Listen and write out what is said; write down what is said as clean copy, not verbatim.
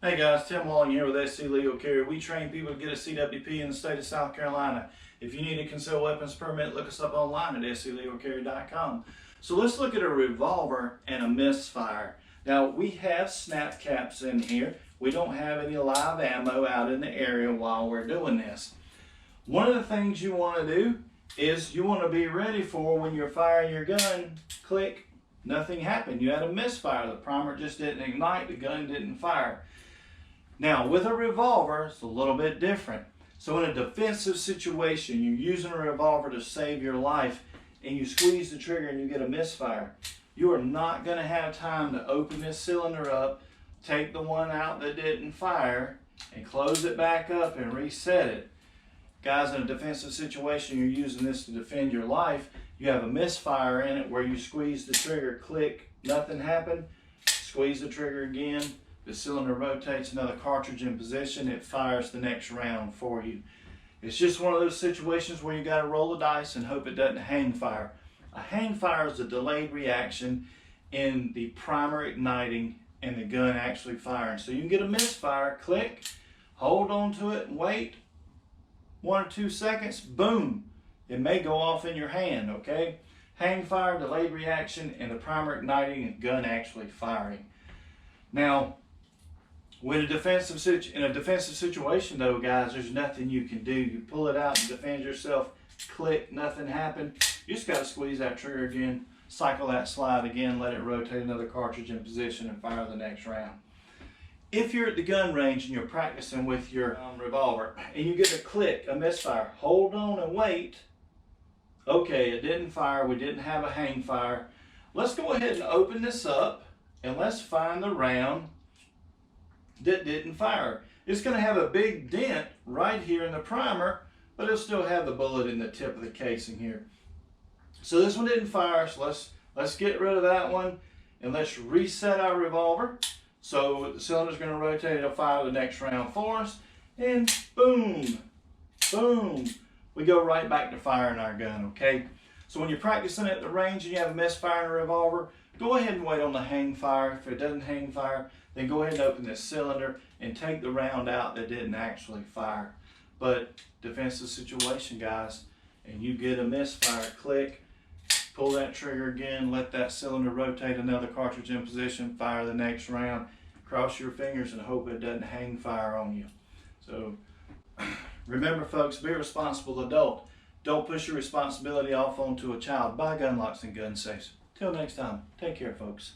Hey guys, Tim Walling here with SC Legal Carrier. We train people to get a CWP in the state of South Carolina. If you need a concealed weapons permit, look us up online at sclegalcarrier.com. So let's look at a revolver and a misfire. Now we have snap caps in here. We don't have any live ammo out in the area while we're doing this. One of the things you want to do is you want to be ready for when you're firing your gun, click, nothing happened. You had a misfire. The primer just didn't ignite, the gun didn't fire. Now with a revolver, it's a little bit different. So in a defensive situation, you're using a revolver to save your life and you squeeze the trigger and you get a misfire. You are not going to have time to open this cylinder up, take the one out that didn't fire, and close it back up and reset it. Guys, in a defensive situation, you're using this to defend your life. You have a misfire in it where you squeeze the trigger, click, nothing happened, squeeze the trigger again, the cylinder rotates another cartridge in position, it fires the next round for you. It's just one of those situations where you got to roll the dice and hope it doesn't hang fire. A hang fire is a delayed reaction in the primer igniting and the gun actually firing. So you can get a misfire, click, hold on to it and wait 1 or 2 seconds, boom, it may go off in your hand, okay? Hang fire, delayed reaction, and the primer igniting and gun actually firing. Now, in a defensive situation though, guys, there's nothing you can do. You pull it out and defend yourself, click, nothing happened. You just got to squeeze that trigger again, cycle that slide again, let it rotate another cartridge in position and fire the next round. If you're at the gun range and you're practicing with your revolver and you get a click, a misfire, hold on and wait. Okay, it didn't fire, we didn't have a hang fire. Let's go ahead and open this up and let's find the round that didn't fire. It's going to have a big dent right here in the primer, but it'll still have the bullet in the tip of the casing here. So this one didn't fire, so let's get rid of that one and let's reset our revolver. So the cylinder's going to rotate, it'll fire the next round for us, and boom, boom, we go right back to firing our gun, okay? So when you're practicing at the range and you have a misfire in a revolver, go ahead and wait on the hang fire. If it doesn't hang fire, then go ahead and open this cylinder and take the round out that didn't actually fire. But defensive situation, guys, and you get a misfire, click, pull that trigger again, let that cylinder rotate another cartridge in position, fire the next round, cross your fingers and hope it doesn't hang fire on you. So remember folks, be a responsible adult. Don't push your responsibility off onto a child. Buy gun locks and gun safes. Till next time, take care folks.